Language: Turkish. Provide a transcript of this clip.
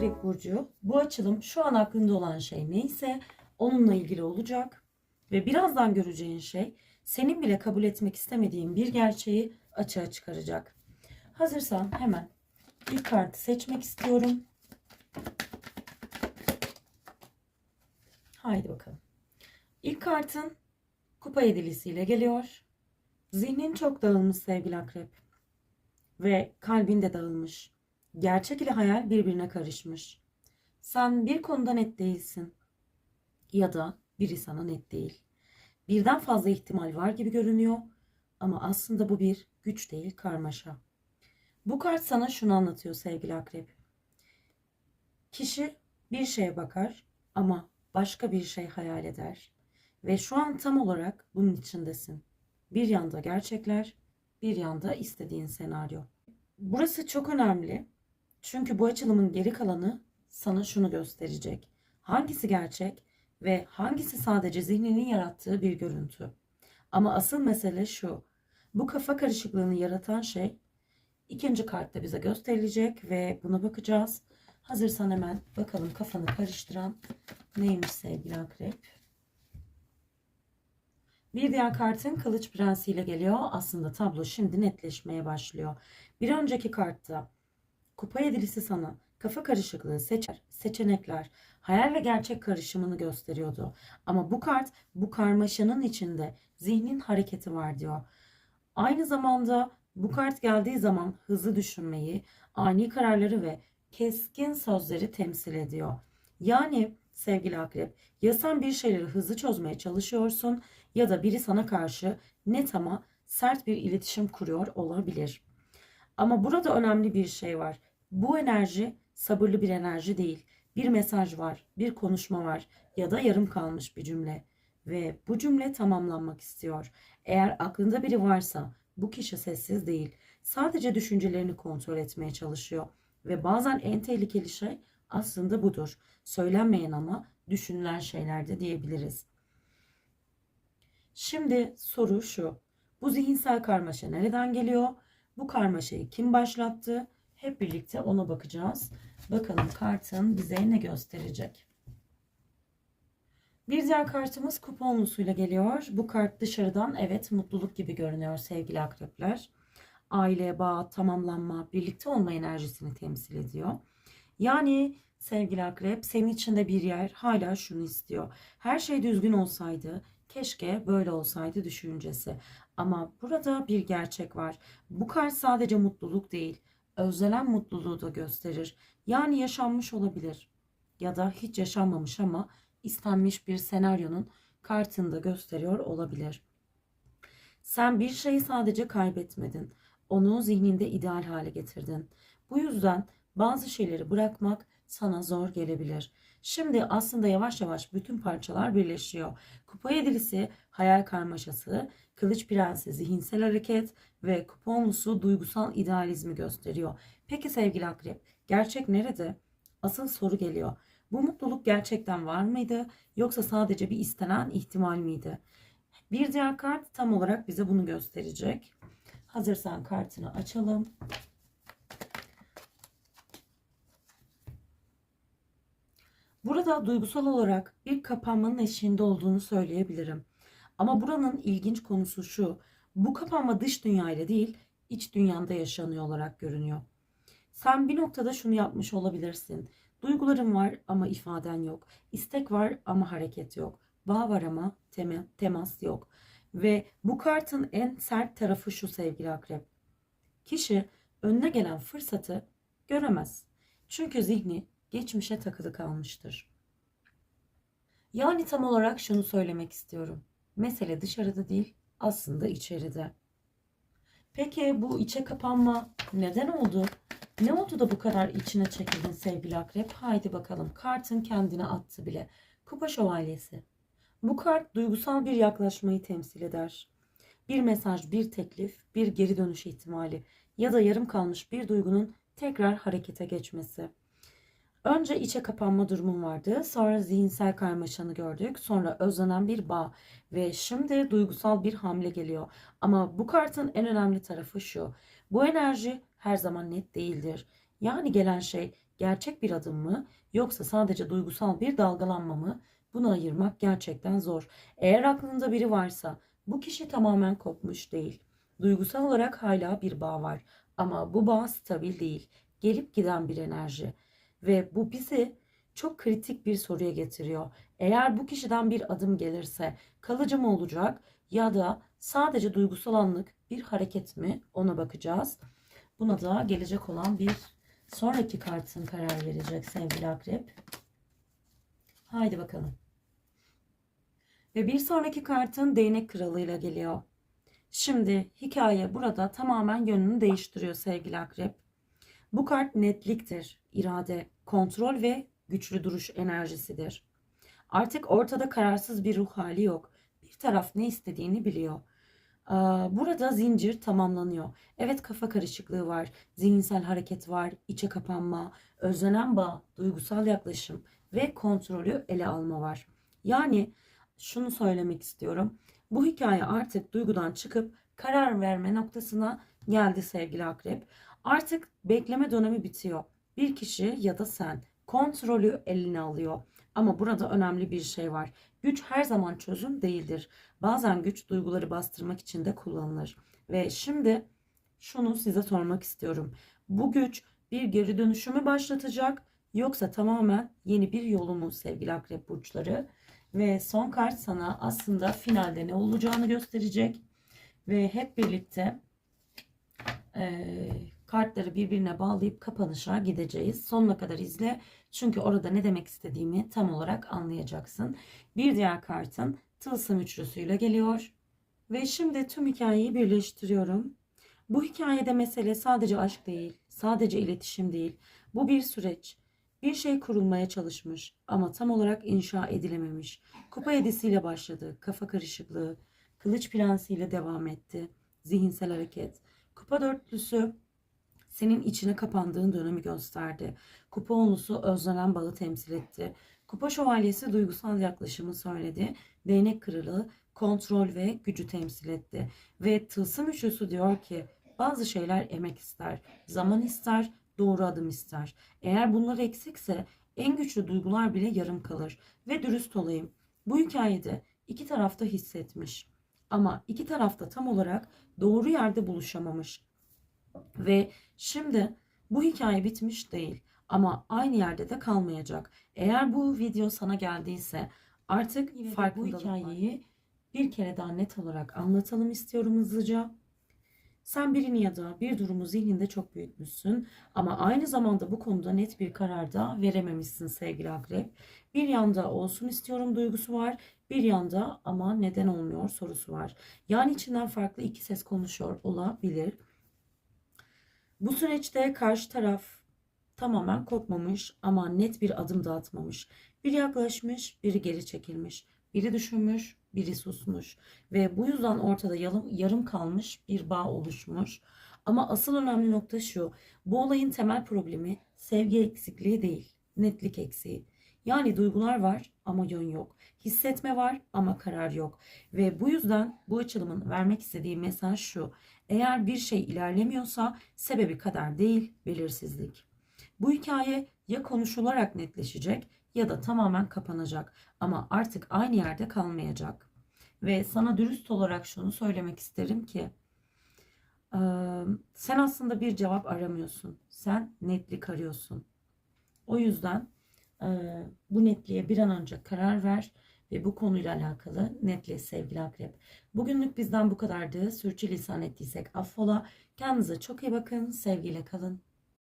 Akrep Burcu, bu açılım şu an aklında olan şey neyse onunla ilgili olacak. Ve birazdan göreceğin şey senin bile kabul etmek istemediğin bir gerçeği açığa çıkaracak. Hazırsan hemen ilk kartı seçmek istiyorum. Haydi bakalım. İlk kartın kupa yedilisiyle geliyor. Zihnin çok dağılmış sevgili Akrep. Ve kalbin de dağılmış. Gerçek ile hayal birbirine karışmış. Sen bir konuda net değilsin. Ya da biri sana net değil. Birden fazla ihtimal var gibi görünüyor ama aslında bu bir güç değil, karmaşa. Bu kart sana şunu anlatıyor sevgili Akrep. Kişi bir şeye bakar ama başka bir şey hayal eder. Ve şu an tam olarak bunun içindesin. Bir yanda gerçekler, bir yanda istediğin senaryo. Burası çok önemli. Çünkü bu açılımın geri kalanı sana şunu gösterecek. Hangisi gerçek ve hangisi sadece zihninin yarattığı bir görüntü. Ama asıl mesele şu. Bu kafa karışıklığını yaratan şey ikinci kartta bize gösterilecek ve buna bakacağız. Hazırsan hemen bakalım kafanı karıştıran neymiş sevgili Akrep. Bir diğer kartın Kılıç Prensi ile geliyor. Aslında tablo şimdi netleşmeye başlıyor. Bir önceki kartta Kupa yedilisi sana kafa karışıklığı, seçenekler, hayal ve gerçek karışımını gösteriyordu. Ama bu kart bu karmaşanın içinde zihnin hareketi var diyor. Aynı zamanda bu kart geldiği zaman hızlı düşünmeyi, ani kararları ve keskin sözleri temsil ediyor. Yani sevgili Akrep, ya sen bir şeyleri hızlı çözmeye çalışıyorsun ya da biri sana karşı net ama sert bir iletişim kuruyor olabilir. Ama burada önemli bir şey var. Bu enerji sabırlı bir enerji değil. Bir mesaj var, bir konuşma var ya da yarım kalmış bir cümle. Ve bu cümle tamamlanmak istiyor. Eğer aklında biri varsa bu kişi sessiz değil. Sadece düşüncelerini kontrol etmeye çalışıyor. Ve bazen en tehlikeli şey aslında budur. Söylenmeyen ama düşünülen şeyler de diyebiliriz. Şimdi soru şu. Bu zihinsel karmaşa nereden geliyor? Bu karmaşayı kim başlattı? Hep birlikte ona bakacağız. Bakalım kartın bize ne gösterecek? Bir diğer kartımız kupa onlusuyla geliyor. Bu kart dışarıdan evet mutluluk gibi görünüyor sevgili akrepler. Aile, bağ, tamamlanma, birlikte olma enerjisini temsil ediyor. Yani sevgili akrep senin içinde bir yer hala şunu istiyor. Her şey düzgün olsaydı, keşke böyle olsaydı düşüncesi. Ama burada bir gerçek var. Bu kart sadece mutluluk değil, özlenen mutluluğu da gösterir. Yani yaşanmış olabilir ya da hiç yaşanmamış ama istenmiş bir senaryonun kartında gösteriyor olabilir. Sen bir şeyi sadece kaybetmedin. Onu zihninde ideal hale getirdin. Bu yüzden bazı şeyleri bırakmak sana zor gelebilir. Şimdi aslında yavaş yavaş bütün parçalar birleşiyor. Kupa yedilisi hayal karmaşası, Kılıç Prensi zihinsel hareket ve kupa onlusu duygusal idealizmi gösteriyor. Peki sevgili Akrep, gerçek nerede? Asıl soru geliyor. Bu mutluluk gerçekten var mıydı yoksa sadece bir istenen ihtimal miydi? Bir diğer kart tam olarak bize bunu gösterecek. Hazırsan kartını açalım. Burada duygusal olarak bir kapanmanın eşiğinde olduğunu söyleyebilirim. Ama buranın ilginç konusu şu. Bu kapanma dış dünyayla değil, iç dünyanda yaşanıyor olarak görünüyor. Sen bir noktada şunu yapmış olabilirsin. Duyguların var ama ifaden yok. İstek var ama hareket yok. Bağ var ama temas yok. Ve bu kartın en sert tarafı şu sevgili akrep. Kişi önüne gelen fırsatı göremez. Çünkü zihni geçmişe takılı kalmıştır. Yani tam olarak şunu söylemek istiyorum. Mesele dışarıda değil, aslında içeride. Peki bu içe kapanma neden oldu? Ne oldu da bu kadar içine çekildin sevgili akrep? Haydi bakalım. Kartın kendine attı bile. Kupa şövalyesi. Bu kart duygusal bir yaklaşmayı temsil eder. Bir mesaj, bir teklif, bir geri dönüş ihtimali ya da yarım kalmış bir duygunun tekrar harekete geçmesi. Önce içe kapanma durumun vardı, sonra zihinsel karmaşanı gördük, sonra özlenen bir bağ ve şimdi duygusal bir hamle geliyor. Ama bu kartın en önemli tarafı şu, bu enerji her zaman net değildir. Yani gelen şey gerçek bir adım mı yoksa sadece duygusal bir dalgalanma mı? Bunu ayırmak gerçekten zor. Eğer aklında biri varsa bu kişi tamamen kopmuş değil. Duygusal olarak hala bir bağ var ama bu bağ stabil değil. Gelip giden bir enerji. Ve bu bizi çok kritik bir soruya getiriyor. Eğer bu kişiden bir adım gelirse kalıcı mı olacak ya da sadece duygusal anlık bir hareket mi, ona bakacağız. Buna da gelecek olan bir sonraki kartın karar verecek sevgili akrep. Haydi bakalım. Ve bir sonraki kartın değnek kralıyla geliyor. Şimdi hikaye burada tamamen yönünü değiştiriyor sevgili akrep. Bu kart netliktir, irade, kontrol ve güçlü duruş enerjisidir. Artık ortada kararsız bir ruh hali yok. Bir taraf ne istediğini biliyor. Burada zincir tamamlanıyor. Evet, kafa karışıklığı var, zihinsel hareket var, içe kapanma, özlenen bağ, duygusal yaklaşım ve kontrolü ele alma var. Yani şunu söylemek istiyorum. Bu hikaye artık duygudan çıkıp karar verme noktasına geldi sevgili akrep. Artık bekleme dönemi bitiyor. Bir kişi ya da sen kontrolü eline alıyor. Ama burada önemli bir şey var. Güç her zaman çözüm değildir. Bazen güç duyguları bastırmak için de kullanılır. Ve şimdi şunu size sormak istiyorum. Bu güç bir geri dönüşümü başlatacak yoksa tamamen yeni bir yolu mu sevgili akrep burçları? Ve son kart sana aslında finalde ne olacağını gösterecek. Ve hep birlikte kartları birbirine bağlayıp kapanışa gideceğiz. Sonuna kadar izle. Çünkü orada ne demek istediğimi tam olarak anlayacaksın. Bir diğer kartın tılsım üçlüsüyle geliyor. Ve şimdi tüm hikayeyi birleştiriyorum. Bu hikayede mesele sadece aşk değil, sadece iletişim değil. Bu bir süreç. Bir şey kurulmaya çalışmış ama tam olarak inşa edilememiş. Kupa yedisiyle başladı, kafa karışıklığı. Kılıç prensiyle devam etti, zihinsel hareket. Kupa dörtlüsü senin içine kapandığın dönemi gösterdi. Kupa onlusu özlenen bağı temsil etti. Kupa şövalyesi duygusal yaklaşımı söyledi. Değnek kralı kontrol ve gücü temsil etti. Ve tılsım üçlüsü diyor ki bazı şeyler emek ister, zaman ister, doğru adım ister. Eğer bunlar eksikse en güçlü duygular bile yarım kalır. Ve dürüst olayım. Bu hikayede iki tarafta hissetmiş. Ama iki tarafta tam olarak doğru yerde buluşamamış. Ve şimdi bu hikaye bitmiş değil ama aynı yerde de kalmayacak. Eğer bu video sana geldiyse artık yine farklı bu hikayeyi bir kere daha net olarak anlatalım istiyorum hızlıca. Sen birini ya da bir durumu zihninde çok büyütmüşsün ama aynı zamanda bu konuda net bir karar da verememişsin sevgili akrep. Bir yanda olsun istiyorum duygusu var, bir yanda ama neden olmuyor sorusu var. Yani içinden farklı iki ses konuşuyor olabilir. Bu süreçte karşı taraf tamamen kopmamış ama net bir adım da atmamış. Biri yaklaşmış, biri geri çekilmiş. Biri düşünmüş, biri susmuş. Ve bu yüzden ortada yarım kalmış bir bağ oluşmuş. Ama asıl önemli nokta şu. Bu olayın temel problemi sevgi eksikliği değil, netlik eksiği. Yani duygular var ama yön yok. Hissetme var ama karar yok. Ve bu yüzden bu açılımın vermek istediği mesaj şu. Eğer bir şey ilerlemiyorsa sebebi kader değil, belirsizlik. Bu hikaye ya konuşularak netleşecek ya da tamamen kapanacak ama artık aynı yerde kalmayacak. Ve sana dürüst olarak şunu söylemek isterim ki sen aslında bir cevap aramıyorsun. Sen netlik arıyorsun. O yüzden bu netliğe bir an önce karar ver ve bu konuyla alakalı netleş sevgili akrep. Bugünlük bizden bu kadardı. Sürçülisan ettiysek affola. Kendinize çok iyi bakın. Sevgiyle kalın.